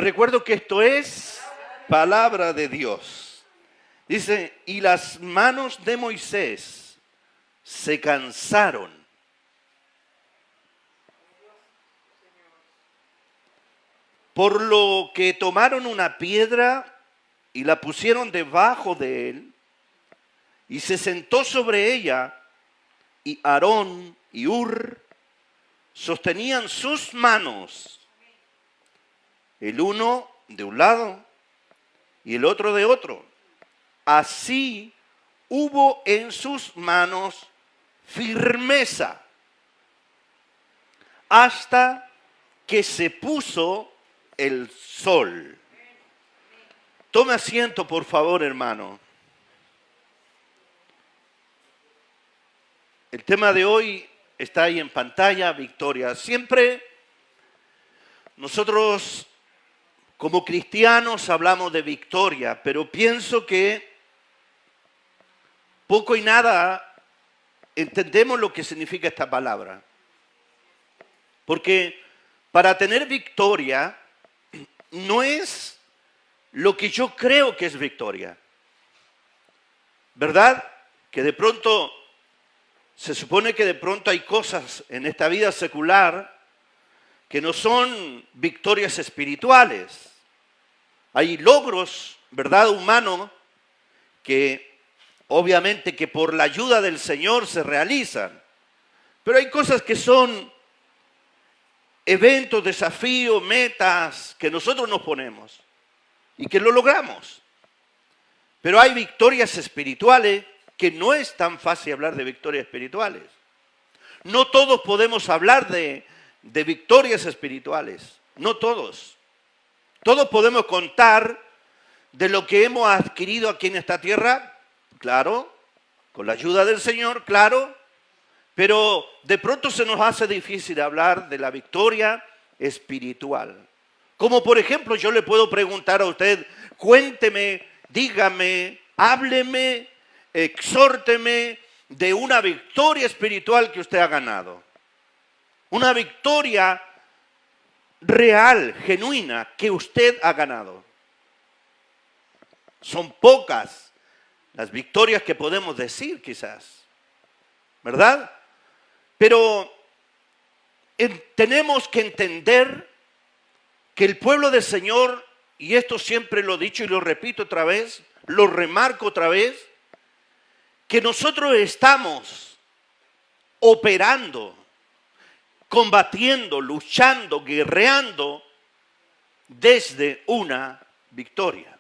Les recuerdo que esto es palabra de Dios. Dice, y las manos de Moisés se cansaron. Por lo que tomaron una piedra y la pusieron debajo de él, y se sentó sobre ella, y Aarón y Hur sostenían sus manos, el uno de un lado y el otro de otro. Así hubo en sus manos firmeza, hasta que se puso el sol. Tome asiento, por favor, hermano. El tema de hoy está ahí en pantalla, victoria. Siempre nosotros como cristianos hablamos de victoria, pero pienso que poco y nada entendemos lo que significa esta palabra. Porque para tener victoria no es lo que yo creo que es victoria. ¿Verdad? Que de pronto, se supone que de pronto hay cosas en esta vida secular que no son victorias espirituales. Hay logros, ¿verdad?, humanos que obviamente que por la ayuda del Señor se realizan. Pero hay cosas que son eventos, desafíos, metas que nosotros nos ponemos y que lo logramos. Pero hay victorias espirituales que no es tan fácil hablar de victorias espirituales. No todos podemos hablar de victorias espirituales, no todos. Todos podemos contar de lo que hemos adquirido aquí en esta tierra, claro, con la ayuda del Señor, claro, pero de pronto se nos hace difícil hablar de la victoria espiritual. Como por ejemplo, yo le puedo preguntar a usted, cuénteme, dígame, hábleme, exhórteme de una victoria espiritual que usted ha ganado. Una victoria real, genuina, que usted ha ganado. Son pocas las victorias que podemos decir quizás, ¿verdad? Pero tenemos que entender que el pueblo del Señor, y esto siempre lo he dicho y lo repito otra vez, lo remarco otra vez, que nosotros estamos operando, combatiendo, luchando, guerreando desde una victoria.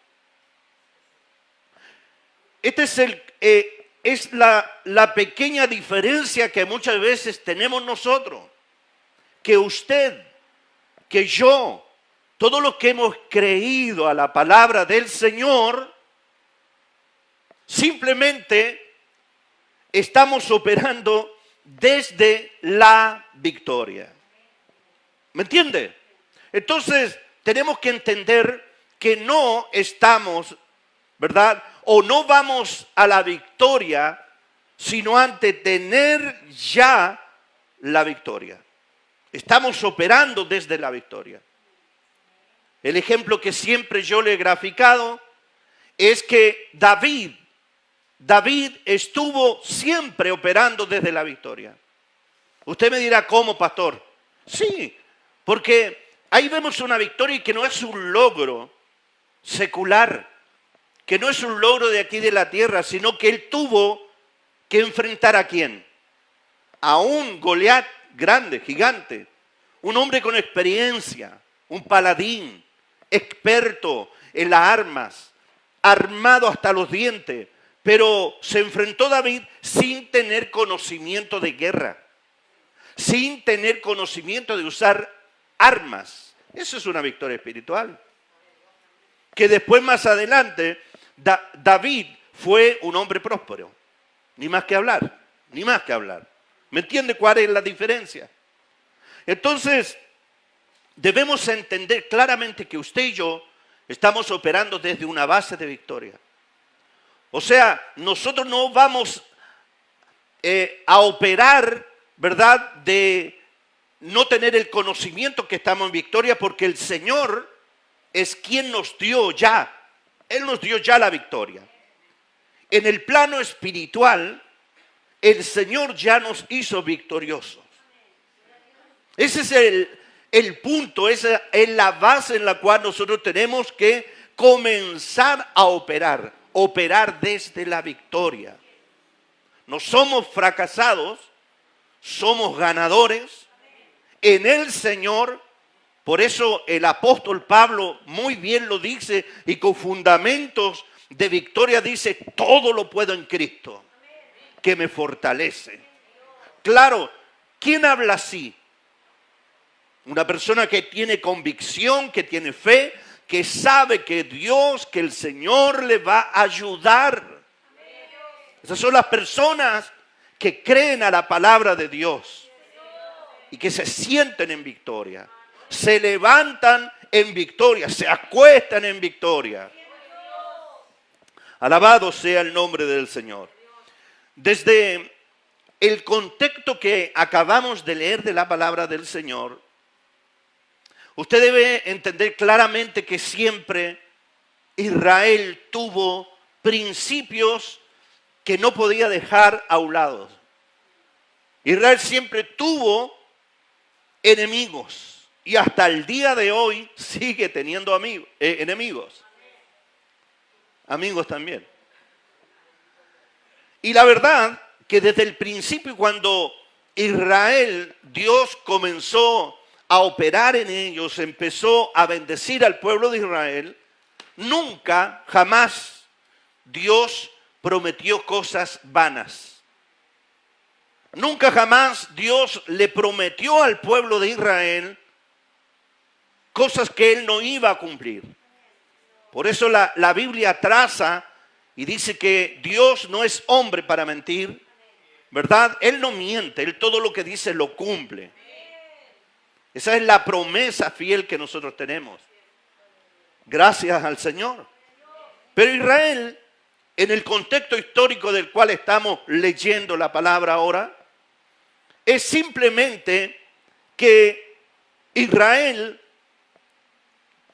Esta es la pequeña diferencia que muchas veces tenemos nosotros, que usted, que yo, todos los que hemos creído a la palabra del Señor, simplemente estamos operando desde la victoria. ¿Me entiende? Entonces, tenemos que entender que no estamos, ¿verdad?, o no vamos a la victoria, sino antes tener ya la victoria. Estamos operando desde la victoria. El ejemplo que siempre yo le he graficado es que David estuvo siempre operando desde la victoria. Usted me dirá, ¿cómo, pastor? Sí, porque ahí vemos una victoria que no es un logro secular, que no es un logro de aquí de la tierra, sino que él tuvo que enfrentar ¿a quién? A un Goliat grande, gigante, un hombre con experiencia, un paladín, experto en las armas, armado hasta los dientes, pero se enfrentó David sin tener conocimiento de guerra, sin tener conocimiento de usar armas. Eso es una victoria espiritual. Que después, más adelante, David fue un hombre próspero. Ni más que hablar, ni más que hablar. ¿Me entiende cuál es la diferencia? Entonces, debemos entender claramente que usted y yo estamos operando desde una base de victoria. O sea, nosotros no vamos a operar, ¿verdad?, de no tener el conocimiento que estamos en victoria, porque el Señor es quien nos dio ya. Él nos dio ya la victoria. En el plano espiritual, el Señor ya nos hizo victoriosos. Ese es el punto, esa es la base en la cual nosotros tenemos que comenzar a operar desde la victoria. No somos fracasados, somos ganadores en el Señor. Por eso el apóstol Pablo muy bien lo dice y con fundamentos de victoria dice, todo lo puedo en Cristo, que me fortalece. Claro, ¿quién habla así? Una persona que tiene convicción, que tiene fe, que sabe que Dios, que el Señor le va a ayudar. Esas son las personas que creen a la palabra de Dios y que se sienten en victoria. Se levantan en victoria, se acuestan en victoria. Alabado sea el nombre del Señor. Desde el contexto que acabamos de leer de la palabra del Señor, usted debe entender claramente que siempre Israel tuvo principios que no podía dejar a un lado. Israel siempre tuvo enemigos. Y hasta el día de hoy sigue teniendo enemigos. Amigos también. Y la verdad que desde el principio cuando Israel, Dios comenzó a operar en ellos, empezó a bendecir al pueblo de Israel, nunca, jamás Dios prometió cosas vanas. Nunca jamás Dios le prometió al pueblo de Israel cosas que Él no iba a cumplir. Por eso la Biblia traza y dice que Dios no es hombre para mentir, ¿verdad? Él no miente, Él todo lo que dice lo cumple. Esa es la promesa fiel que nosotros tenemos. Gracias al Señor. Pero Israel, en el contexto histórico del cual estamos leyendo la palabra ahora, es simplemente que Israel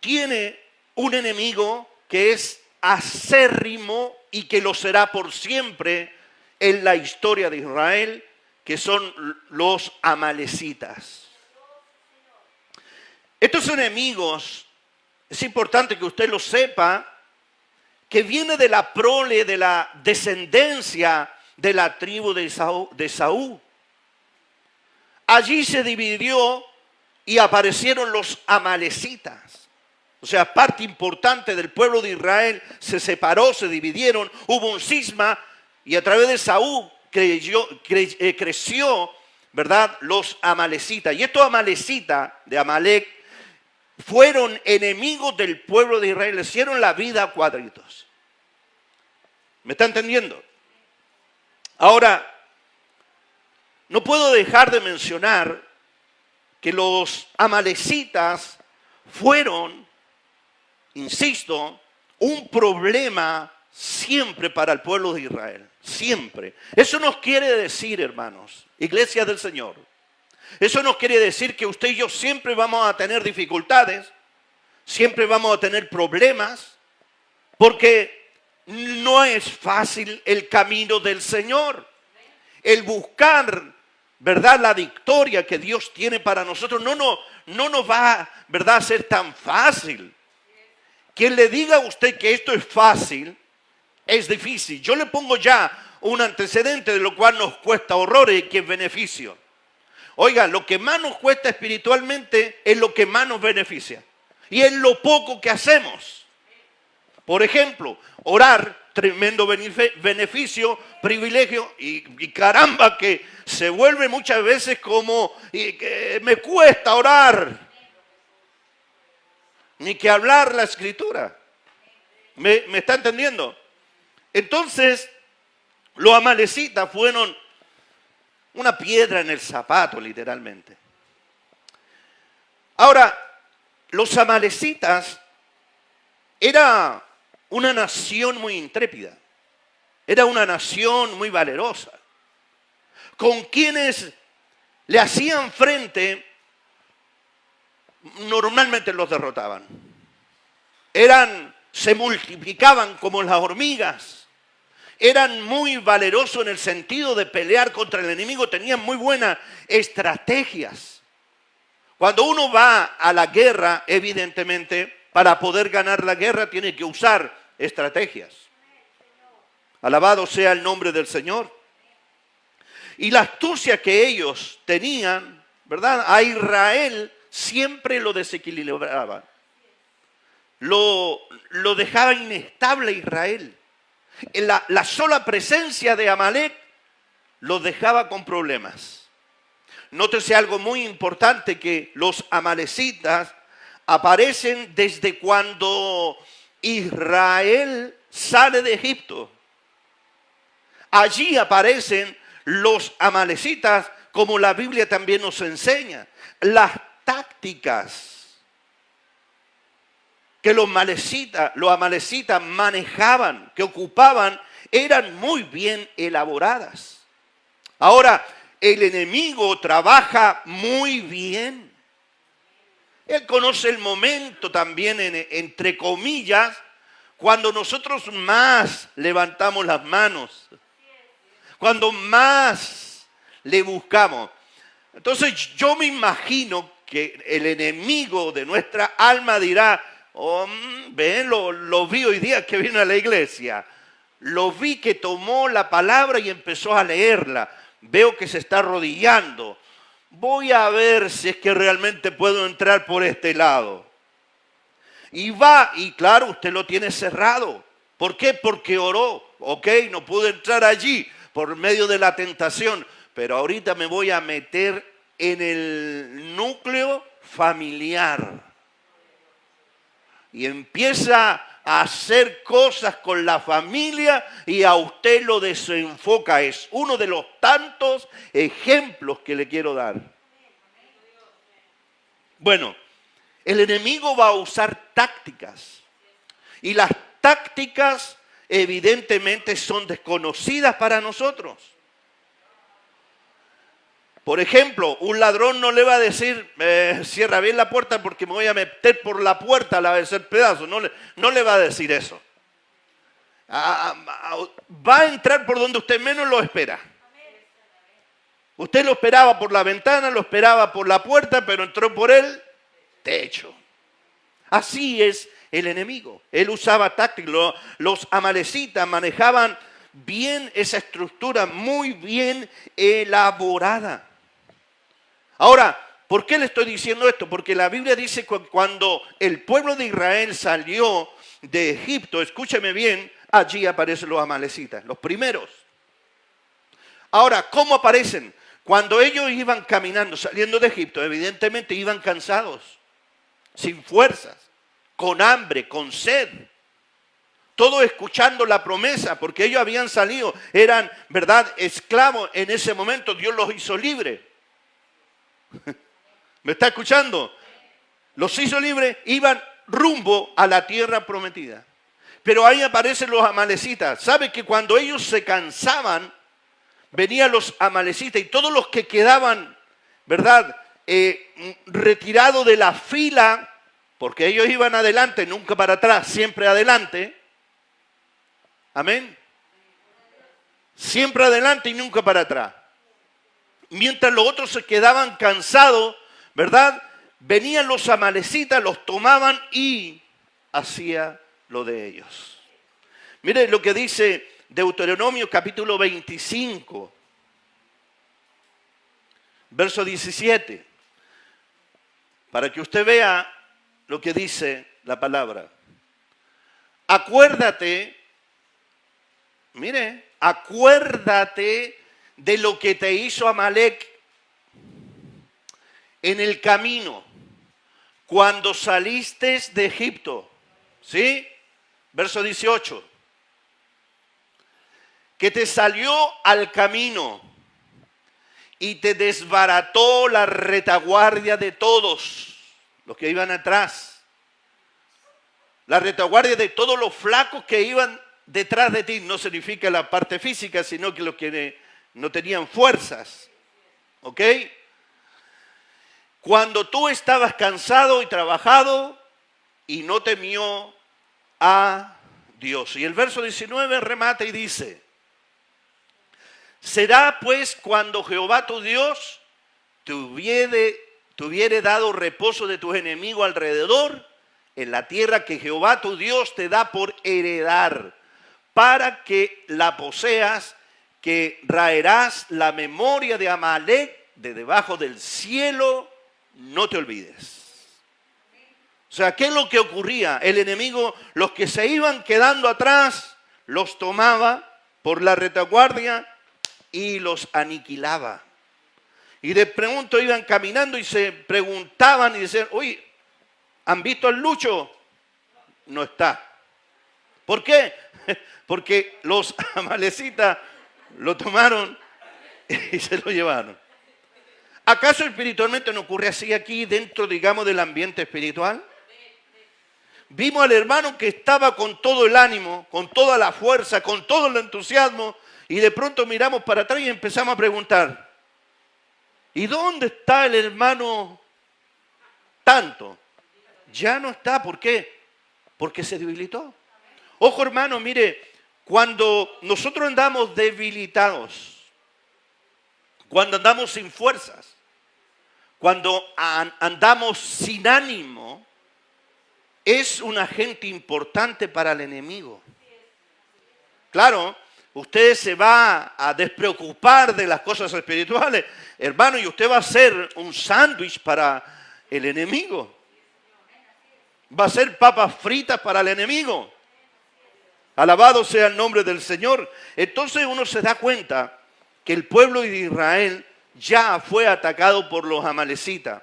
tiene un enemigo que es acérrimo y que lo será por siempre en la historia de Israel, que son los amalecitas. Estos enemigos, es importante que usted lo sepa, que viene de la prole, de la descendencia de la tribu de Saúl. Allí se dividió y aparecieron los amalecitas. O sea, parte importante del pueblo de Israel se separó, se dividieron, hubo un cisma y a través de Saúl creció, ¿verdad?, los amalecitas. Y estos amalecitas de Amalec fueron enemigos del pueblo de Israel, le hicieron la vida a cuadritos. ¿Me está entendiendo? Ahora, no puedo dejar de mencionar que los amalecitas fueron, insisto, un problema siempre para el pueblo de Israel. Siempre. Eso nos quiere decir, hermanos, iglesia del Señor. Eso nos quiere decir que usted y yo siempre vamos a tener dificultades, siempre vamos a tener problemas, porque no es fácil el camino del Señor. El buscar, ¿verdad?, la victoria que Dios tiene para nosotros no nos va, ¿verdad?, a ser tan fácil. Quien le diga a usted que esto es fácil, es difícil. Yo le pongo ya un antecedente de lo cual nos cuesta horrores y que es beneficio. Oigan, lo que más nos cuesta espiritualmente es lo que más nos beneficia. Y es lo poco que hacemos. Por ejemplo, orar, tremendo beneficio, privilegio, y caramba que se vuelve muchas veces como que me cuesta orar. Ni que hablar la escritura. ¿Me está entendiendo? Entonces, los amalecitas fueron una piedra en el zapato, literalmente. Ahora, los amalecitas era una nación muy intrépida. Era una nación muy valerosa. Con quienes le hacían frente, normalmente los derrotaban. se multiplicaban como las hormigas. Eran muy valerosos en el sentido de pelear contra el enemigo, tenían muy buenas estrategias. Cuando uno va a la guerra, evidentemente, para poder ganar la guerra tiene que usar estrategias. Alabado sea el nombre del Señor. Y la astucia que ellos tenían, ¿verdad? A Israel siempre lo desequilibraba. Lo dejaba inestable a Israel. La sola presencia de Amalek los dejaba con problemas. Nótese algo muy importante, que los amalecitas aparecen desde cuando Israel sale de Egipto. Allí aparecen los amalecitas, como la Biblia también nos enseña. Las tácticas que los amalecitas manejaban, que ocupaban, eran muy bien elaboradas. Ahora, el enemigo trabaja muy bien. Él conoce el momento también, entre comillas, cuando nosotros más levantamos las manos, cuando más le buscamos. Entonces yo me imagino que el enemigo de nuestra alma dirá: oh, ven, lo vi hoy día que vino a la iglesia. Lo vi que tomó la palabra y empezó a leerla. Veo que se está arrodillando. Voy a ver si es que realmente puedo entrar por este lado. Y va, y claro, usted lo tiene cerrado. ¿Por qué? Porque oró. Ok, no pude entrar allí por medio de la tentación. Pero ahorita me voy a meter en el núcleo familiar. Y empieza a hacer cosas con la familia y a usted lo desenfoca. Es uno de los tantos ejemplos que le quiero dar. Bueno, el enemigo va a usar tácticas. Y las tácticas evidentemente son desconocidas para nosotros. Por ejemplo, un ladrón no le va a decir: cierra bien la puerta porque me voy a meter por la puerta, la voy a hacer pedazos. No le va a decir eso. Va a entrar por donde usted menos lo espera. Usted lo esperaba por la ventana, lo esperaba por la puerta, pero entró por el techo. Así es el enemigo. Él usaba tácticas. Los amalecitas manejaban bien esa estructura, muy bien elaborada. Ahora, ¿por qué le estoy diciendo esto? Porque la Biblia dice que cuando el pueblo de Israel salió de Egipto, escúcheme bien, allí aparecen los amalecitas, los primeros. Ahora, ¿cómo aparecen? Cuando ellos iban caminando, saliendo de Egipto, evidentemente iban cansados, sin fuerzas, con hambre, con sed. Todo escuchando la promesa, porque ellos habían salido, eran, ¿verdad?, esclavos. En ese momento Dios los hizo libres. ¿Me está escuchando? Los hizo libres, iban rumbo a la tierra prometida. Pero ahí aparecen los amalecitas. ¿Sabe que cuando ellos se cansaban, venían los amalecitas y todos los que quedaban, ¿verdad?, retirados de la fila, porque ellos iban adelante, nunca para atrás, siempre adelante. Amén. Siempre adelante y nunca para atrás. Mientras los otros se quedaban cansados, ¿verdad?, venían los amalecitas, los tomaban y hacía lo de ellos. Mire lo que dice Deuteronomio capítulo 25, verso 17, para que usted vea lo que dice la palabra. Acuérdate, mire, acuérdate de lo que te hizo Amalek en el camino cuando saliste de Egipto. ¿Sí? Verso 18. Que te salió al camino y te desbarató la retaguardia de todos los que iban atrás. La retaguardia de todos los flacos que iban detrás de ti. No significa la parte física, sino que los que no tenían fuerzas. ¿Ok? Cuando tú estabas cansado y trabajado y no temió a Dios. Y el verso 19 remata y dice: será pues cuando Jehová tu Dios te hubiere dado reposo de tus enemigos alrededor, en la tierra que Jehová tu Dios te da por heredar, para que la poseas, que raerás la memoria de Amalec de debajo del cielo, no te olvides. O sea, ¿qué es lo que ocurría? El enemigo, los que se iban quedando atrás, los tomaba por la retaguardia y los aniquilaba. Y de pronto iban caminando y se preguntaban y decían: oye, ¿han visto al Lucho? No está. ¿Por qué? Porque los amalecitas lo tomaron y se lo llevaron. ¿Acaso espiritualmente no ocurre así aquí dentro, digamos, del ambiente espiritual? Vimos al hermano que estaba con todo el ánimo, con toda la fuerza, con todo el entusiasmo, y de pronto miramos para atrás y empezamos a preguntar: ¿y dónde está el hermano tanto? Ya no está. ¿Por qué? Porque se debilitó. Ojo, hermano, mire, cuando nosotros andamos debilitados, cuando andamos sin fuerzas, cuando andamos sin ánimo, es un agente importante para el enemigo. Claro, usted se va a despreocupar de las cosas espirituales, hermano, y usted va a ser un sándwich para el enemigo. Va a ser papas fritas para el enemigo. Alabado sea el nombre del Señor. Entonces uno se da cuenta que el pueblo de Israel ya fue atacado por los amalecitas.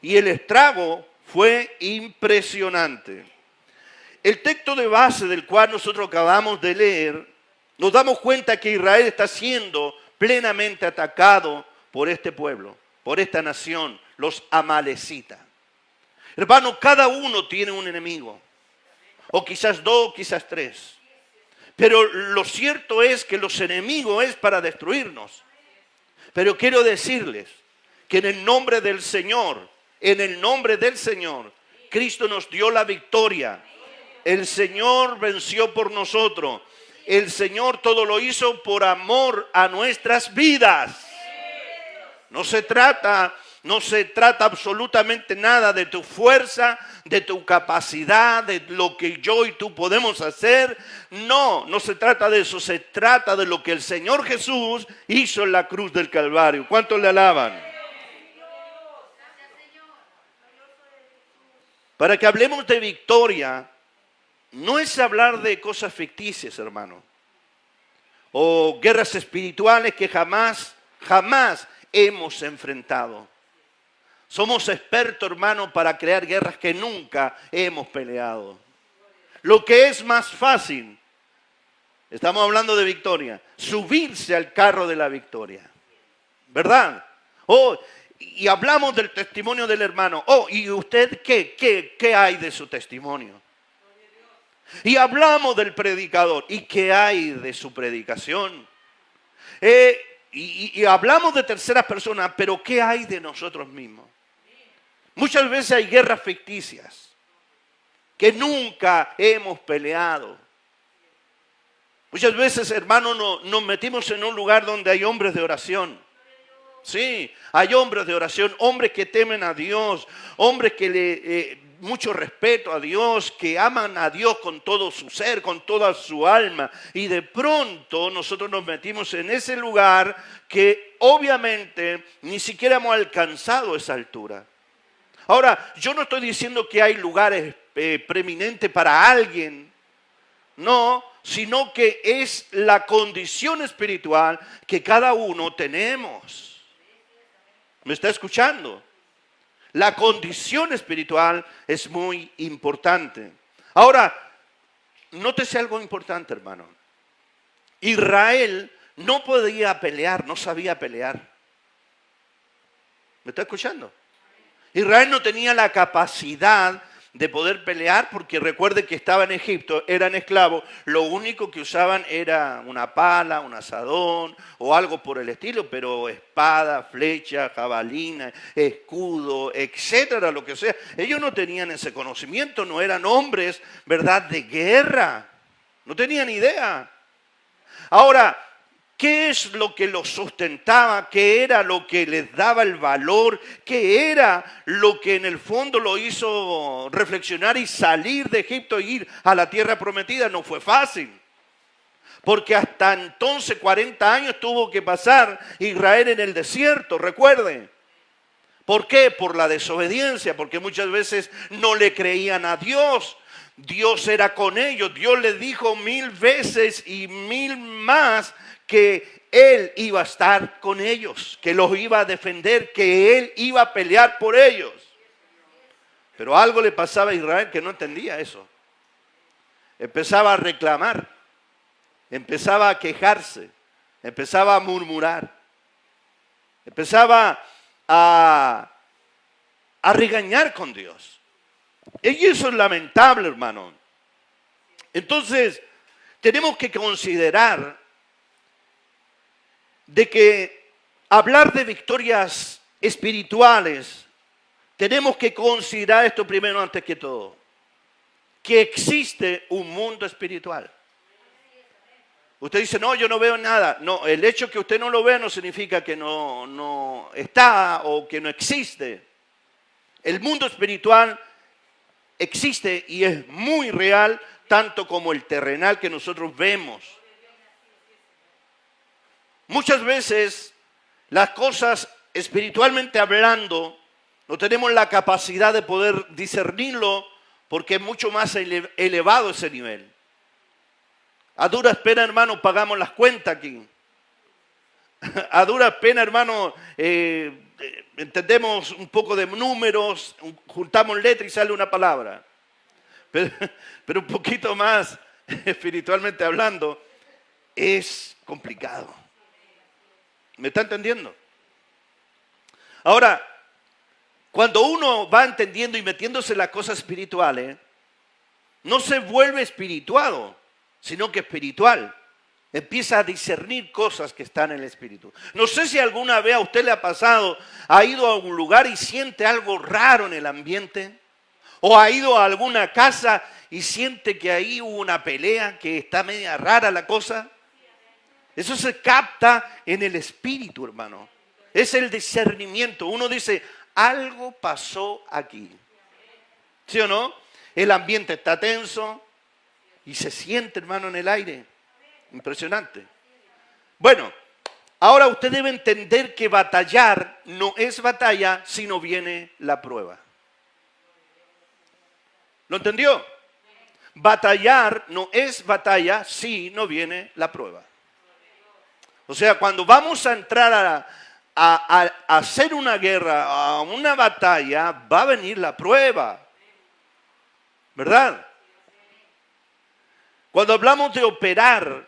Y el estrago fue impresionante. El texto de base del cual nosotros acabamos de leer, nos damos cuenta que Israel está siendo plenamente atacado por este pueblo, por esta nación, los amalecitas. Hermano, cada uno tiene un enemigo. O quizás dos, quizás tres. Pero lo cierto es que los enemigos es para destruirnos. Pero quiero decirles que en el nombre del Señor, Cristo nos dio la victoria. El Señor venció por nosotros. El Señor todo lo hizo por amor a nuestras vidas. No se trata absolutamente nada de tu fuerza, de tu capacidad, de lo que yo y tú podemos hacer. No se trata de eso. Se trata de lo que el Señor Jesús hizo en la cruz del Calvario. ¿Cuántos le alaban? Para que hablemos de victoria, no es hablar de cosas ficticias, hermano, o guerras espirituales que jamás hemos enfrentado. Somos expertos, hermano, para crear guerras que nunca hemos peleado. Lo que es más fácil, estamos hablando de victoria, subirse al carro de la victoria. ¿Verdad? Y hablamos del testimonio del hermano. ¿Y usted qué hay de su testimonio? Y hablamos del predicador. ¿Y qué hay de su predicación? Y hablamos de terceras personas, pero ¿qué hay de nosotros mismos? Muchas veces hay guerras ficticias que nunca hemos peleado. Muchas veces, hermanos, nos metimos en un lugar donde hay hombres de oración. Sí, hay hombres de oración, hombres que temen a Dios, hombres que mucho respeto a Dios, que aman a Dios con todo su ser, con toda su alma. Y de pronto nosotros nos metimos en ese lugar que obviamente ni siquiera hemos alcanzado esa altura. Ahora, yo no estoy diciendo que hay lugares preeminentes para alguien, no, sino que es la condición espiritual que cada uno tenemos. ¿Me está escuchando? La condición espiritual es muy importante. Ahora, nótese algo importante, hermano. Israel no podía pelear, no sabía pelear. ¿Me está escuchando? Israel no tenía la capacidad de poder pelear, porque recuerden que estaban en Egipto, eran esclavos, lo único que usaban era una pala, un asadón o algo por el estilo, pero espada, flecha, jabalina, escudo, etcétera, lo que sea. Ellos no tenían ese conocimiento, no eran hombres, ¿verdad?, de guerra, no tenían idea. Ahora, ¿qué es lo que los sustentaba? ¿Qué era lo que les daba el valor? ¿Qué era lo que en el fondo lo hizo reflexionar y salir de Egipto e ir a la tierra prometida? No fue fácil, porque hasta entonces 40 años tuvo que pasar Israel en el desierto, recuerden. ¿Por qué? Por la desobediencia, porque muchas veces no le creían a Dios. Dios era con ellos, Dios les dijo 1000 veces y 1000 más que Él iba a estar con ellos, que los iba a defender, que Él iba a pelear por ellos. Pero algo le pasaba a Israel que no entendía eso. Empezaba a reclamar, empezaba a quejarse, empezaba a murmurar, empezaba a regañar con Dios. Y eso es lamentable, hermano. Entonces, tenemos que considerar de que hablar de victorias espirituales, tenemos que considerar esto primero antes que todo, que existe un mundo espiritual. Usted dice, no, yo no veo nada. No, el hecho que usted no lo vea no significa que no está o que no existe. El mundo espiritual existe y es muy real, tanto como el terrenal que nosotros vemos. Muchas veces las cosas espiritualmente hablando no tenemos la capacidad de poder discernirlo porque es mucho más elevado ese nivel. A duras penas, hermano, pagamos las cuentas aquí. A duras penas, hermano, entendemos un poco de números, juntamos letras y sale una palabra. Pero un poquito más espiritualmente hablando, es complicado. ¿Me está entendiendo? Ahora, cuando uno va entendiendo y metiéndose en las cosas espirituales, no se vuelve espirituado, sino que espiritual. Empieza a discernir cosas que están en el espíritu. No sé si alguna vez a usted le ha pasado, ha ido a un lugar y siente algo raro en el ambiente, o ha ido a alguna casa y siente que ahí hubo una pelea, que está media rara la cosa. Eso se capta en el espíritu, hermano. Es el discernimiento. Uno dice, algo pasó aquí. ¿Sí o no? El ambiente está tenso y se siente, hermano, en el aire. Impresionante. Bueno, ahora usted debe entender que batallar no es batalla, sino viene la prueba. ¿Lo entendió? Batallar no es batalla si no viene la prueba. O sea, cuando vamos a entrar a hacer una guerra, a una batalla, va a venir la prueba. ¿Verdad? Cuando hablamos de operar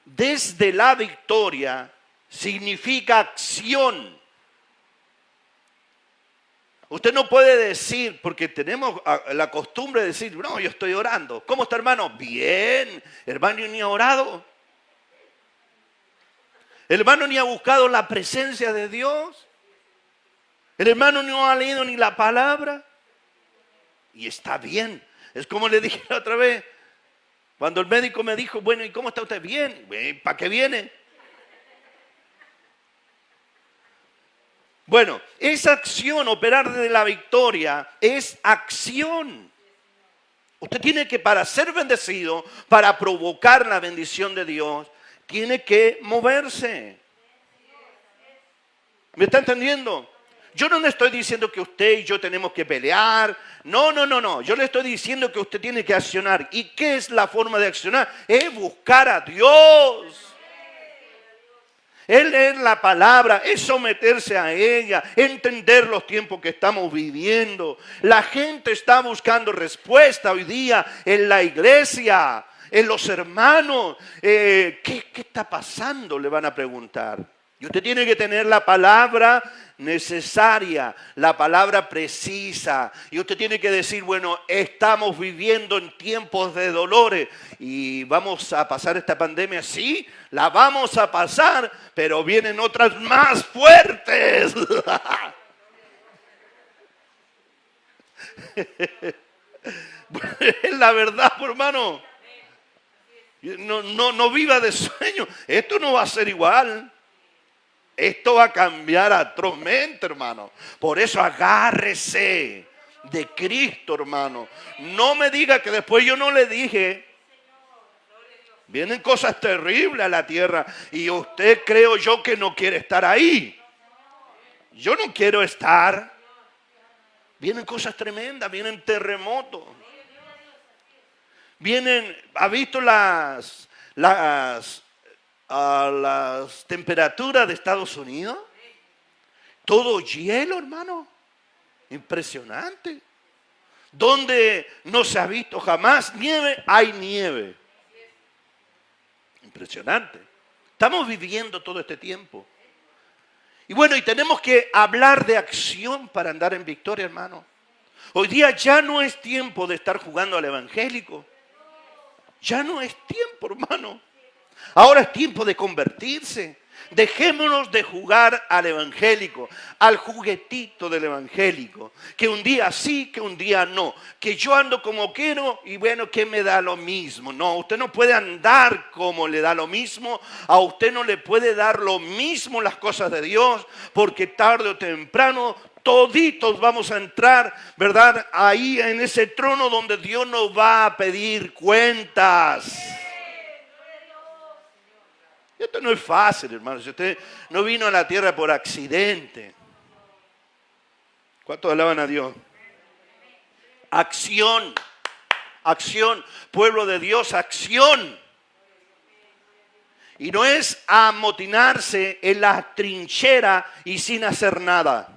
desde la victoria, significa acción. Usted no puede decir, porque tenemos la costumbre de decir, no, yo estoy orando. ¿Cómo está, hermano? Bien. Hermano, ni ha orado. El hermano ni ha buscado la presencia de Dios. El hermano no ha leído ni la palabra. Y está bien. Es como le dije la otra vez. Cuando el médico me dijo, bueno, ¿y cómo está usted? Bien. ¿Para qué viene? Bueno, esa acción, operar desde la victoria, es acción. Usted tiene que, para ser bendecido, para provocar la bendición de Dios, tiene que moverse. ¿Me está entendiendo? Yo no le estoy diciendo que usted y yo tenemos que pelear. No. Yo le estoy diciendo que usted tiene que accionar. ¿Y qué es la forma de accionar? Es buscar a Dios. Es leer la palabra, es someterse a ella, entender los tiempos que estamos viviendo. La gente está buscando respuesta hoy día en la iglesia, en los hermanos. ¿Qué está pasando? Le van a preguntar. Y usted tiene que tener la palabra necesaria, la palabra precisa. Y usted tiene que decir, bueno, estamos viviendo en tiempos de dolores y vamos a pasar esta pandemia. Sí, la vamos a pasar, pero vienen otras más fuertes. Es la verdad, hermano. No viva de sueño. Esto no va a ser igual. Esto va a cambiar atrozmente, hermano. Por eso agárrese de Cristo, hermano. No me diga que después yo no le dije. Vienen cosas terribles a la tierra y usted, creo yo, que no quiere estar ahí. Yo no quiero estar. Vienen cosas tremendas, vienen terremotos. Vienen, ¿ha visto las temperaturas de Estados Unidos? Todo hielo, hermano. Impresionante. Donde no se ha visto jamás nieve, hay nieve. Impresionante. Estamos viviendo todo este tiempo. Y bueno, y tenemos que hablar de acción para andar en victoria, hermano. Hoy día ya no es tiempo de estar jugando al evangélico. Ya no es tiempo, hermano. Ahora es tiempo de convertirse. Dejémonos de jugar al evangélico, al juguetito del evangélico. Que un día sí, que un día no. Que yo ando como quiero y bueno, que me da lo mismo. No, usted no puede andar como le da lo mismo. A usted no le puede dar lo mismo las cosas de Dios. Porque tarde o temprano toditos vamos a entrar, ¿verdad? Ahí en ese trono donde Dios nos va a pedir cuentas. Esto no es fácil, hermano. Si usted no vino a la tierra por accidente. ¿Cuántos alaban a Dios? Acción. Acción. Pueblo de Dios, acción. Y no es amotinarse en la trinchera y sin hacer nada.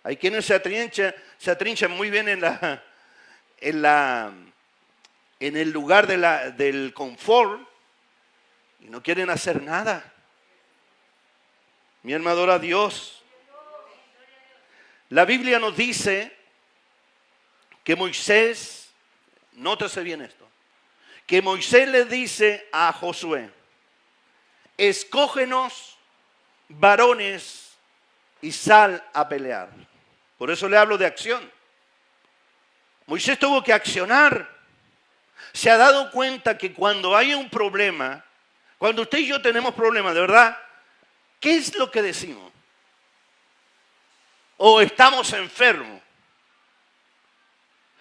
Hay quienes se atrinchan muy bien en el lugar del confort y no quieren hacer nada. Mi alma adora a Dios. La Biblia nos dice que Moisés, nótese bien esto, que Moisés le dice a Josué, escógenos varones y sal a pelear. Por eso le hablo de acción. Moisés tuvo que accionar. Se ha dado cuenta que cuando hay un problema, cuando usted y yo tenemos problemas, de verdad, ¿qué es lo que decimos? O estamos enfermos.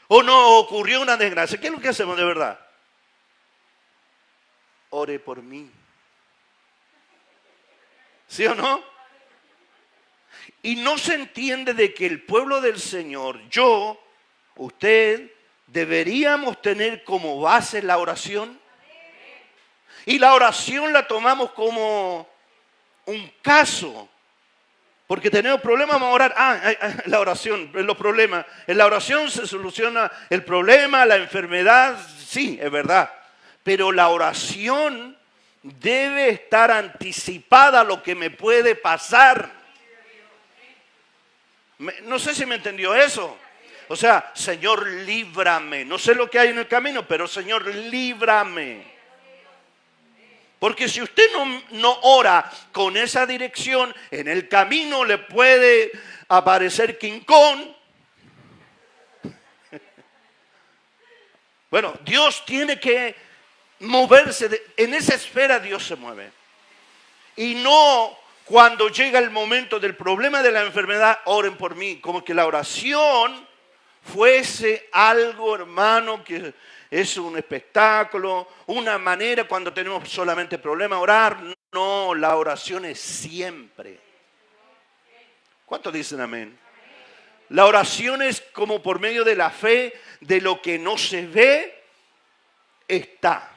O no ocurrió una desgracia. ¿Qué es lo que hacemos de verdad? Ore por mí. ¿Sí o no? Y no se entiende de que el pueblo del Señor, yo, usted, deberíamos tener como base la oración. Y la oración la tomamos como un caso. Porque tenemos problemas, vamos a orar. La oración, los problemas. En la oración se soluciona el problema, la enfermedad. Sí, es verdad. Pero la oración debe estar anticipada a lo que me puede pasar. No sé si me entendió eso. O sea, Señor, líbrame. No sé lo que hay en el camino, pero Señor, líbrame. Porque si usted no ora con esa dirección, en el camino le puede aparecer King Kong. Bueno, Dios tiene que moverse. En esa esfera Dios se mueve. Y no cuando llega el momento del problema de la enfermedad, oren por mí. Como que la oración fuese algo, hermano, que es un espectáculo, una manera cuando tenemos solamente problemas, orar. No, la oración es siempre. ¿Cuántos dicen amén? La oración es como por medio de la fe, de lo que no se ve, está.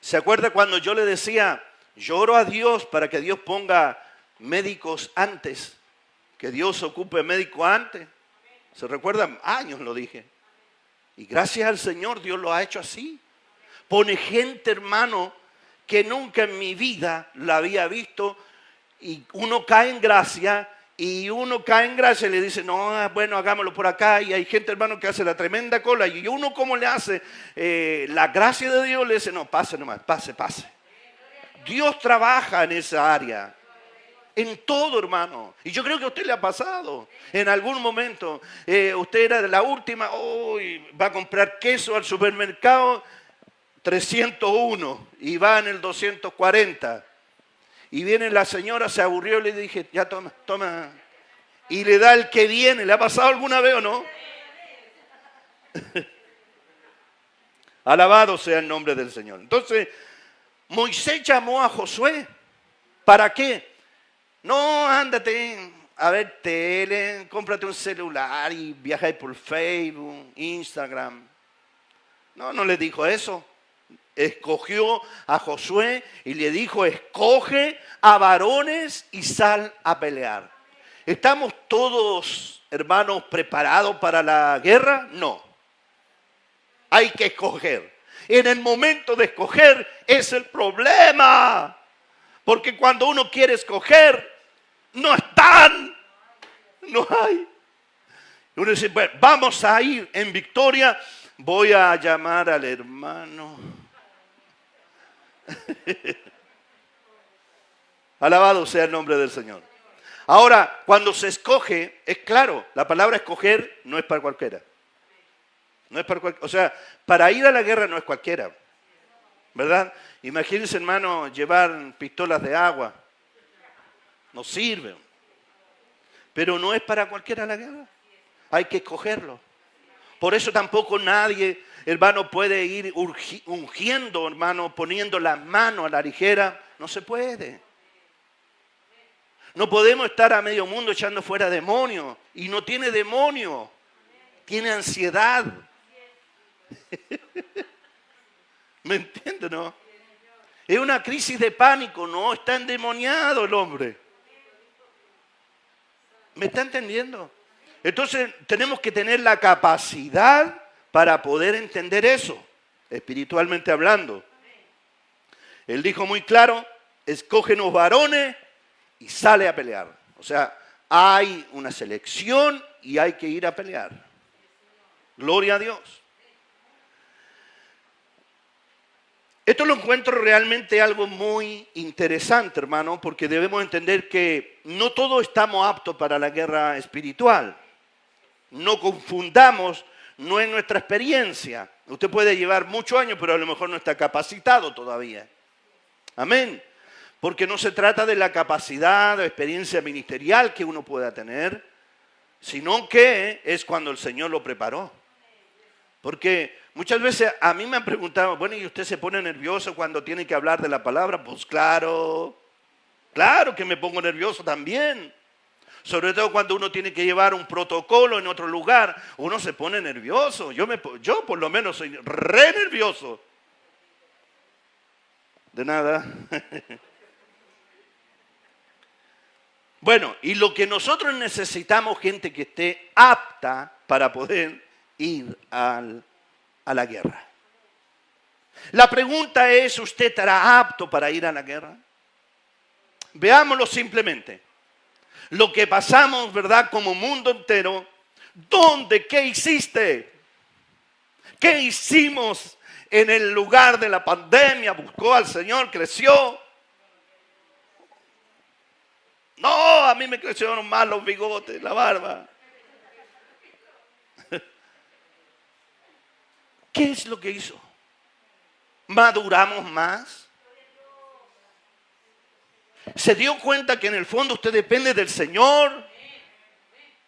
¿Se acuerda cuando yo le decía, yo oro a Dios para que Dios ponga médicos antes, que Dios ocupe médico antes? ¿Se recuerdan? Años lo dije. Y gracias al Señor Dios lo ha hecho así. Pone gente, hermano, que nunca en mi vida la había visto, y uno cae en gracia, y le dice, no, bueno, hagámoslo por acá, y hay gente, hermano, que hace la tremenda cola, y uno como le hace la gracia de Dios, le dice, no, pase nomás, pase. Dios trabaja en esa área. En todo, hermano. Y yo creo que a usted le ha pasado. En algún momento, usted era de la última, va a comprar queso al supermercado, 301, y va en el 240. Y viene la señora, se aburrió, le dije, ya toma. Y le da el que viene. ¿Le ha pasado alguna vez o no? Alabado sea el nombre del Señor. Entonces, Moisés llamó a Josué. ¿Para qué? No, ándate a ver tele, cómprate un celular y viaja por Facebook, Instagram. No le dijo eso. Escogió a Josué y le dijo, escoge a varones y sal a pelear. ¿Estamos todos, hermanos, preparados para la guerra? No. Hay que escoger. En el momento de escoger es el problema. Porque cuando uno quiere escoger, no están, no hay. Uno dice, bueno, vamos a ir en victoria. Voy a llamar al hermano. Alabado sea el nombre del Señor. Ahora, cuando se escoge, es claro, la palabra escoger no es para cualquiera. No es para cualquiera. O sea, para ir a la guerra no es cualquiera. ¿Verdad? Imagínense, hermano, llevar pistolas de agua. No sirve. Pero no es para cualquiera la guerra. Hay que escogerlo. Por eso tampoco nadie, hermano, puede ir ungiendo, hermano, poniendo las manos a la ligera. No se puede. No podemos estar a medio mundo echando fuera demonios. Y no tiene demonio. Tiene ansiedad. ¿Me entiende, no? Es una crisis de pánico. No está endemoniado el hombre. ¿Me está entendiendo? Entonces tenemos que tener la capacidad para poder entender eso, espiritualmente hablando. Él dijo muy claro, escógenos varones y sale a pelear. O sea, hay una selección y hay que ir a pelear. Gloria a Dios. Esto lo encuentro realmente algo muy interesante, hermano, porque debemos entender que no todos estamos aptos para la guerra espiritual. No confundamos, no es nuestra experiencia. Usted puede llevar muchos años, pero a lo mejor no está capacitado todavía. Amén. Porque no se trata de la capacidad o experiencia ministerial que uno pueda tener, sino que es cuando el Señor lo preparó. Porque muchas veces a mí me han preguntado, bueno, ¿y usted se pone nervioso cuando tiene que hablar de la palabra? Pues claro que me pongo nervioso también. Sobre todo cuando uno tiene que llevar un protocolo en otro lugar, uno se pone nervioso. Yo por lo menos soy re nervioso. De nada. Bueno, y lo que nosotros necesitamos, gente que esté apta para poder ir a la guerra. La pregunta es, ¿usted estará apto para ir a la guerra? Veámoslo simplemente. Lo que pasamos, ¿verdad? Como mundo entero. ¿Dónde? ¿Qué hiciste? ¿Qué hicimos en el lugar de la pandemia? Buscó al Señor, creció. No, a mí me crecieron más los bigotes, la barba. ¿Qué es lo que hizo? ¿Maduramos más? ¿Se dio cuenta que en el fondo usted depende del Señor?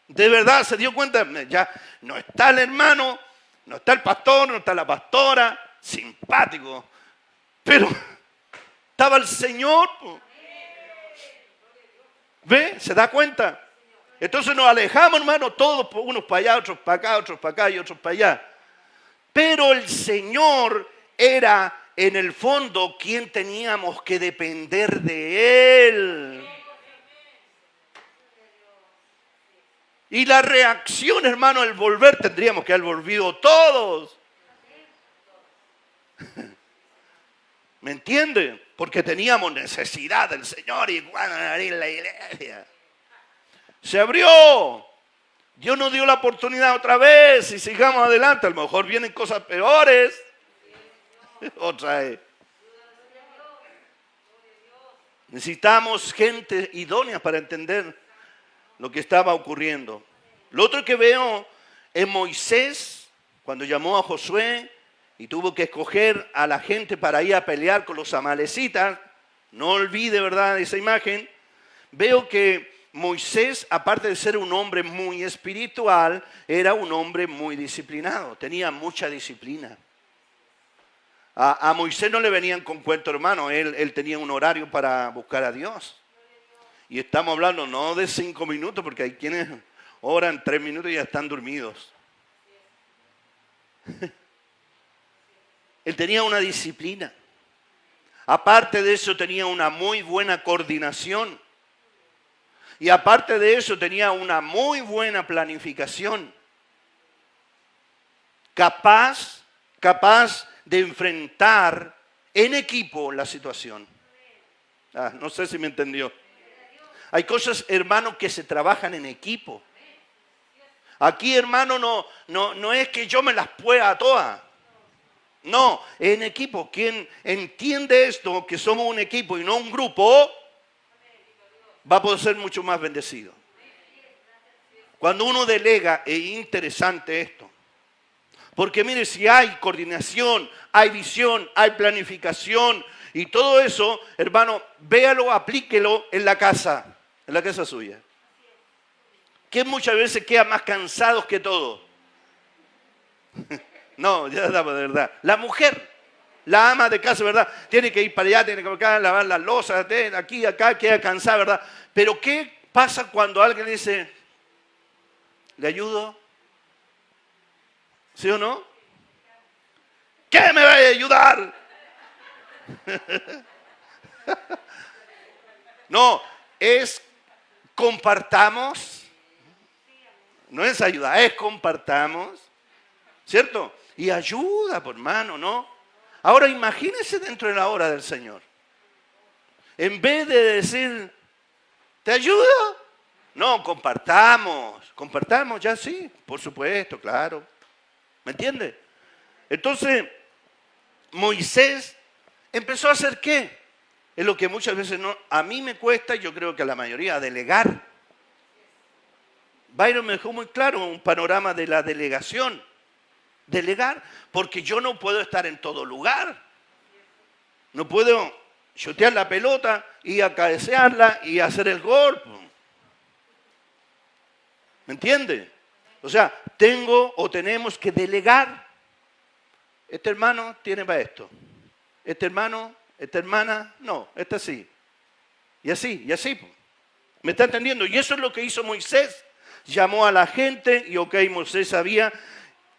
¿De verdad se dio cuenta? Ya no está el hermano, no está el pastor, no está la pastora, simpático, pero estaba el Señor. ¿Ve? ¿Se da cuenta? Entonces nos alejamos, hermano, todos, unos para allá, otros para acá, otros para acá y otros para allá. Pero el Señor era en el fondo quien teníamos que depender de Él. Y la reacción, hermano, al volver, tendríamos que haber volvido todos. ¿Me entiende? Porque teníamos necesidad del Señor y cuando abrir la iglesia. Se abrió. Dios nos dio la oportunidad otra vez y sigamos adelante. A lo mejor vienen cosas peores. Otra vez. Necesitamos gente idónea para entender lo que estaba ocurriendo. Lo otro que veo es Moisés, cuando llamó a Josué y tuvo que escoger a la gente para ir a pelear con los amalecitas. No olvide, ¿verdad?, esa imagen. Veo que Moisés, aparte de ser un hombre muy espiritual, era un hombre muy disciplinado. Tenía mucha disciplina. A Moisés no le venían con cuento, hermano. Él tenía un horario para buscar a Dios. Y estamos hablando no de 5 minutos, porque hay quienes oran 3 minutos y ya están dormidos. Él tenía una disciplina. Aparte de eso, tenía una muy buena coordinación. Y aparte de eso, tenía una muy buena planificación. Capaz de enfrentar en equipo la situación. No sé si me entendió. Hay cosas, hermano, que se trabajan en equipo. Aquí, hermano, no es que yo me las pueda todas. No, en equipo. Quien entiende esto, que somos un equipo y no un grupo, va a poder ser mucho más bendecido. Cuando uno delega, es interesante esto. Porque mire, si hay coordinación, hay visión, hay planificación y todo eso, hermano, véalo, aplíquelo en la casa suya. Que muchas veces queda más cansados que todo. No, ya estamos de verdad. La mujer, la ama de casa, ¿verdad? Tiene que ir para allá, tiene que acá, lavar las losas, aquí, acá, queda cansada, ¿verdad? Pero ¿qué pasa cuando alguien le dice, ¿le ayudo? ¿Sí o no? ¿Qué me va a ayudar? No, es compartamos. No es ayuda, es compartamos. ¿Cierto? Y ayuda, por hermano, ¿no? Ahora imagínese dentro de la obra del Señor. En vez de decir, ¿te ayudo? No, compartamos. Compartamos, ya sí, por supuesto, claro. ¿Me entiende? Entonces, Moisés empezó a hacer ¿qué? Es lo que muchas veces a mí me cuesta, y yo creo que a la mayoría, delegar. Byron me dejó muy claro un panorama de la delegación. Delegar, porque yo no puedo estar en todo lugar. No puedo chutear la pelota y acariciarla y hacer el gol. ¿Me entiende? O sea, tenemos que delegar. Este hermano tiene para esto. Este hermano, esta hermana, no, esta sí. Y así, y así. ¿Me está entendiendo? Y eso es lo que hizo Moisés. Llamó a la gente y Moisés sabía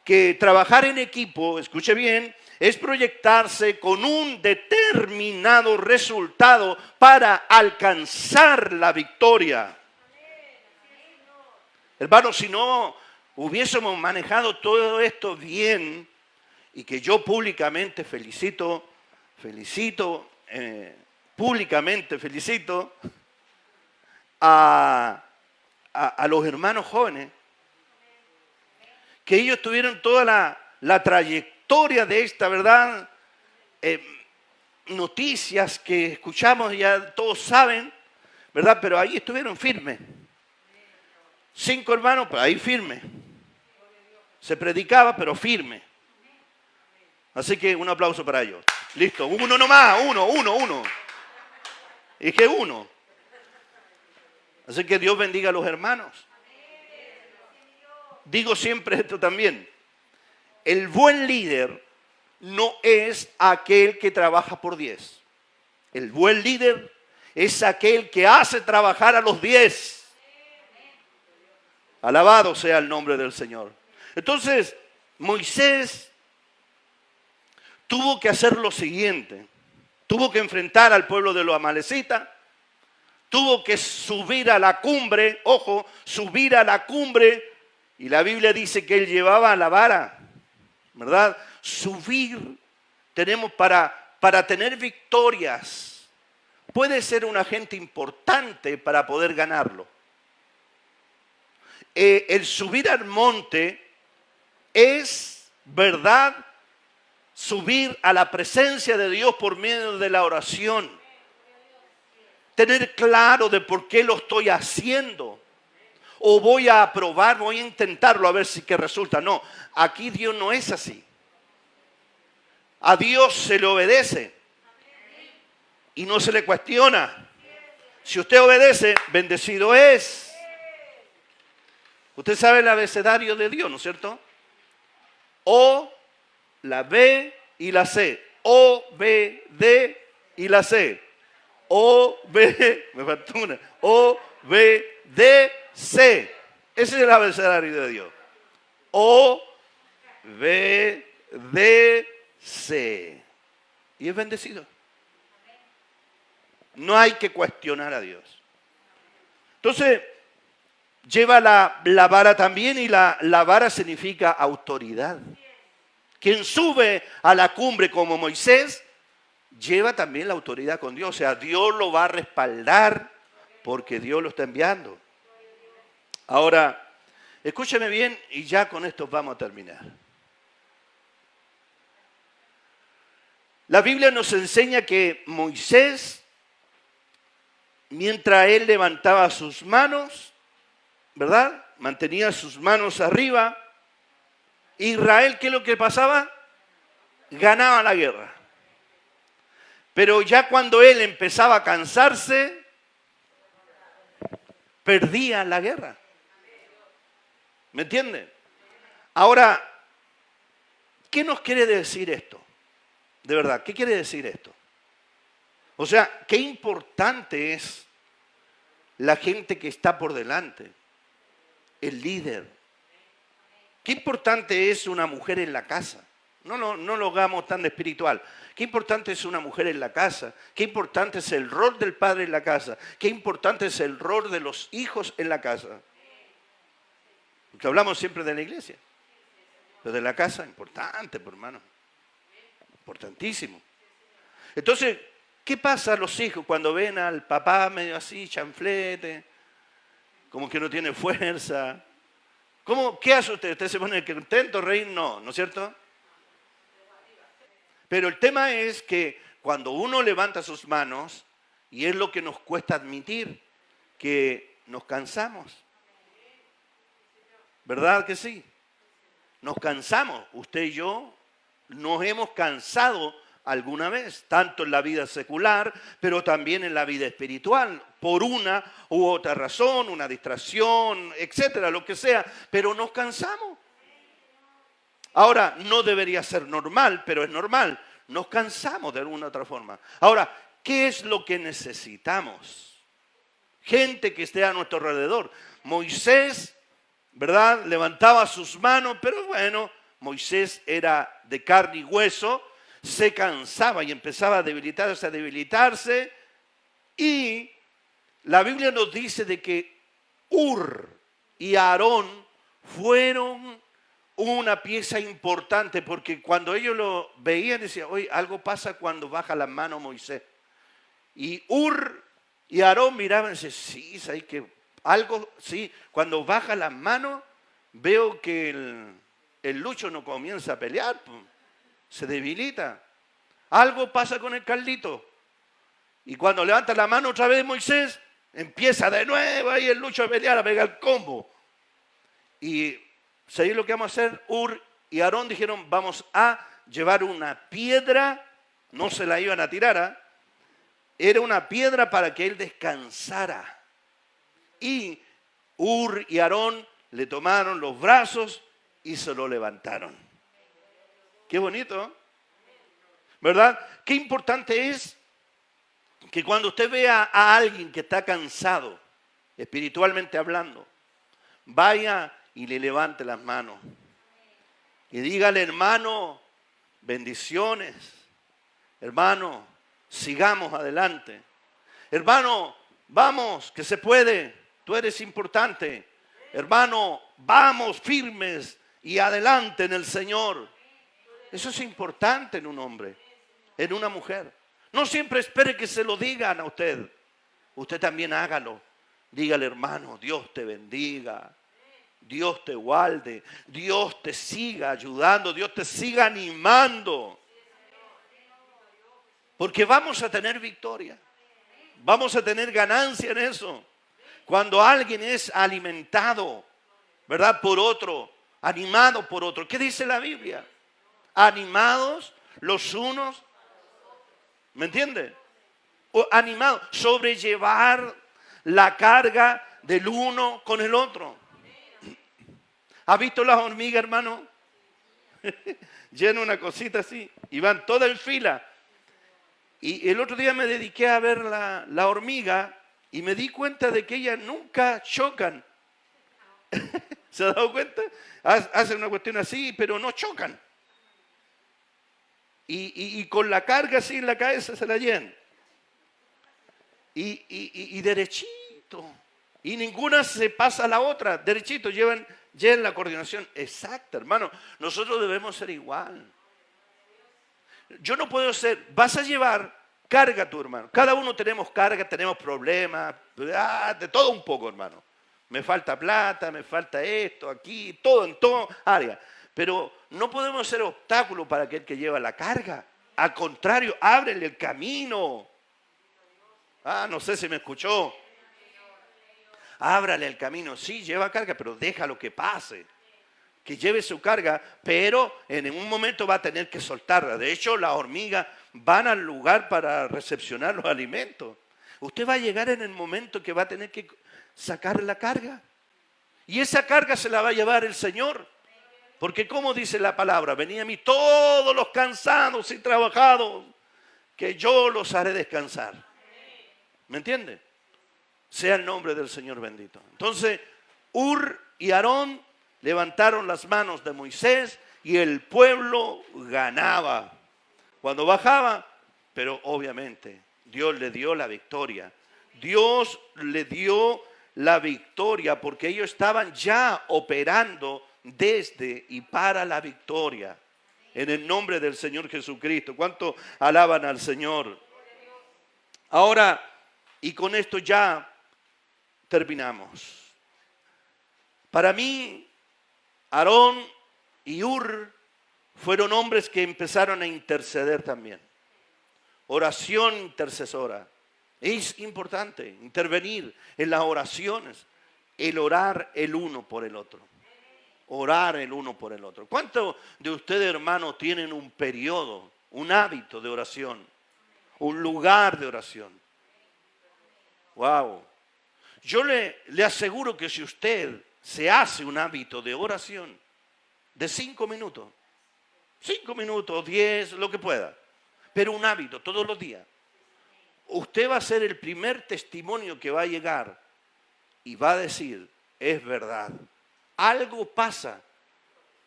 que trabajar en equipo, escuche bien, es proyectarse con un determinado resultado para alcanzar la victoria. Hermanos, si no hubiésemos manejado todo esto bien, y que yo públicamente públicamente felicito a los hermanos jóvenes, que ellos tuvieron toda la trayectoria de esta, ¿verdad? Noticias que escuchamos, ya todos saben, ¿verdad? Pero ahí estuvieron firmes. 5 hermanos, pero ahí firmes. Se predicaba, pero firme. Así que un aplauso para ellos. Listo, uno nomás, uno. Es que uno. Así que Dios bendiga a los hermanos. Digo siempre esto también. El buen líder no es aquel que trabaja por 10. El buen líder es aquel que hace trabajar a los 10. Alabado sea el nombre del Señor. Entonces, Moisés tuvo que hacer lo siguiente. Tuvo que enfrentar al pueblo de los amalecitas. Tuvo que subir a la cumbre. Ojo, subir a la cumbre. Y la Biblia dice que él llevaba la vara. ¿Verdad? Subir. Tenemos para para tener victorias, puede ser un agente importante para poder ganarlo. El subir al monte es, ¿verdad?, subir a la presencia de Dios por medio de la oración. Tener claro de por qué lo estoy haciendo. O voy a probar, voy a intentarlo a ver si que resulta. No, aquí Dios no es así. A Dios se le obedece y no se le cuestiona. Si usted obedece, bendecido es. Usted sabe el abecedario de Dios, ¿no es cierto? O, la B y la C. O, B, D y la C. O, B, me faltó una. O, B, D, C. Ese es el abecedario de Dios. O, B, D, C. Y es bendecido. No hay que cuestionar a Dios. Entonces, lleva la vara también, y la vara significa autoridad. Quien sube a la cumbre como Moisés, lleva también la autoridad con Dios. O sea, Dios lo va a respaldar porque Dios lo está enviando. Ahora, escúcheme bien y ya con esto vamos a terminar. La Biblia nos enseña que Moisés, mientras él levantaba sus manos, ¿verdad?, mantenía sus manos arriba, Israel, ¿qué es lo que pasaba? Ganaba la guerra. Pero ya cuando él empezaba a cansarse, perdía la guerra. ¿Me entiende? Ahora, ¿qué nos quiere decir esto? De verdad, ¿qué quiere decir esto? O sea, qué importante es la gente que está por delante, el líder. Qué importante es una mujer en la casa. No lo hagamos tan espiritual. Qué importante es una mujer en la casa. Qué importante es el rol del padre en la casa. Qué importante es el rol de los hijos en la casa. Porque hablamos siempre de la iglesia. Pero de la casa, importante, por hermano. Importantísimo. Entonces, ¿qué pasa a los hijos cuando ven al papá medio así, chanflete, como que no tiene fuerza? ¿Qué hace usted? ¿Usted se pone contento, reír? No, ¿no es cierto? Pero el tema es que cuando uno levanta sus manos, y es lo que nos cuesta admitir, que nos cansamos. ¿Verdad que sí? Nos cansamos. Usted y yo nos hemos cansado alguna vez, tanto en la vida secular, pero también en la vida espiritual, por una u otra razón, una distracción, etcétera, lo que sea, pero nos cansamos. Ahora, no debería ser normal, pero es normal. Nos cansamos de alguna otra forma. Ahora, ¿qué es lo que necesitamos? Gente que esté a nuestro alrededor. Moisés, ¿verdad?, levantaba sus manos, pero bueno, Moisés era de carne y hueso, se cansaba y empezaba a debilitarse, y la Biblia nos dice de que Ur y Aarón fueron una pieza importante, porque cuando ellos lo veían decían, oye, algo pasa cuando baja la mano Moisés. Y Ur y Aarón miraban y decían, sí, ¿sabes qué? Algo, sí, cuando baja las manos veo que el lucho no comienza a pelear, se debilita. Algo pasa con el Carlito. Y cuando levanta la mano otra vez Moisés, empieza de nuevo ahí el lucho a pelear, a pegar el combo. Y ¿sabéis lo que vamos a hacer? Ur y Aarón dijeron, vamos a llevar una piedra, no se la iban a tirar, era una piedra para que él descansara. Y Ur y Aarón le tomaron los brazos y se lo levantaron. Qué bonito, ¿verdad? Qué importante es que cuando usted vea a alguien que está cansado, espiritualmente hablando, vaya y le levante las manos. Y dígale, hermano, bendiciones. Hermano, sigamos adelante. Hermano, vamos, que se puede. Tú eres importante. Hermano, vamos firmes y adelante en el Señor. Eso es importante en un hombre. en una mujer. No siempre espere que se lo digan a usted. Usted también hágalo. Dígale, hermano, Dios te bendiga. Dios te guarde. Dios te siga ayudando. Dios te siga animando. Porque vamos a tener victoria. Vamos a tener ganancia en eso. Cuando alguien es alimentado, ¿verdad? Por otro, animado por otro. ¿Qué dice la Biblia? Animados los unos, ¿me entiende? O animados, sobrellevar la carga del uno con el otro. ¿Ha visto las hormigas, hermano? Llenan una cosita así y van todas en fila. Y el otro día me dediqué a ver la hormiga y me di cuenta de que ellas nunca chocan. ¿Se ha dado cuenta? Hacen una cuestión así, pero no chocan. Y con la carga así en la cabeza se la llenan. Y derechito. Y ninguna se pasa a la otra. Derechito, llevan la coordinación exacta, hermano. Nosotros debemos ser igual. Yo no puedo ser, vas a llevar carga tú, hermano. Cada uno tenemos carga, tenemos problemas, de todo un poco, hermano. Me falta plata, me falta esto, aquí, todo, en todo área. Pero no podemos ser obstáculo para aquel que lleva la carga. Al contrario, ábrele el camino. No sé si me escuchó. Ábrale el camino. Sí, lleva carga, pero déjalo que pase. Que lleve su carga, pero en un momento va a tener que soltarla. De hecho, las hormigas van al lugar para recepcionar los alimentos. Usted va a llegar en el momento que va a tener que sacar la carga. Y esa carga se la va a llevar el Señor. Porque como dice la palabra, venid a mí todos los cansados y trabajados, que yo los haré descansar. ¿Me entiende? Sea el nombre del Señor bendito. Entonces, Hur y Aarón levantaron las manos de Moisés y el pueblo ganaba. Cuando bajaba, pero obviamente Dios le dio la victoria. Dios le dio la victoria porque ellos estaban ya operando desde y para la victoria. En el nombre del Señor Jesucristo. ¿Cuánto alaban al Señor? Ahora, y con esto ya terminamos. Para mí, Aarón y Hur fueron hombres que empezaron a interceder también. Oración intercesora. Es importante intervenir en las oraciones, el orar el uno por el otro. Orar el uno por el otro. ¿Cuántos de ustedes, hermanos, tienen un periodo, un hábito de oración? Un lugar de oración. Wow. Yo le aseguro que si usted se hace un hábito de oración de 5 minutos, 10, lo que pueda, pero un hábito todos los días, usted va a ser el primer testimonio que va a llegar y va a decir, es verdad. Algo pasa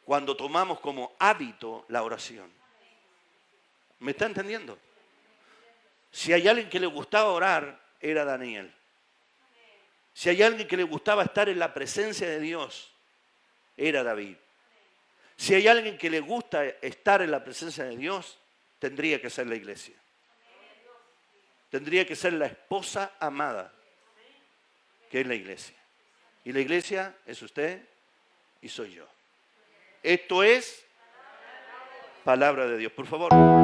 cuando tomamos como hábito la oración. ¿Me está entendiendo? Si hay alguien que le gustaba orar, era Daniel. Si hay alguien que le gustaba estar en la presencia de Dios, era David. Si hay alguien que le gusta estar en la presencia de Dios, tendría que ser la iglesia. Tendría que ser la esposa amada, que es la iglesia. Y la iglesia es usted y soy yo. Esto es palabra de Dios. Por favor.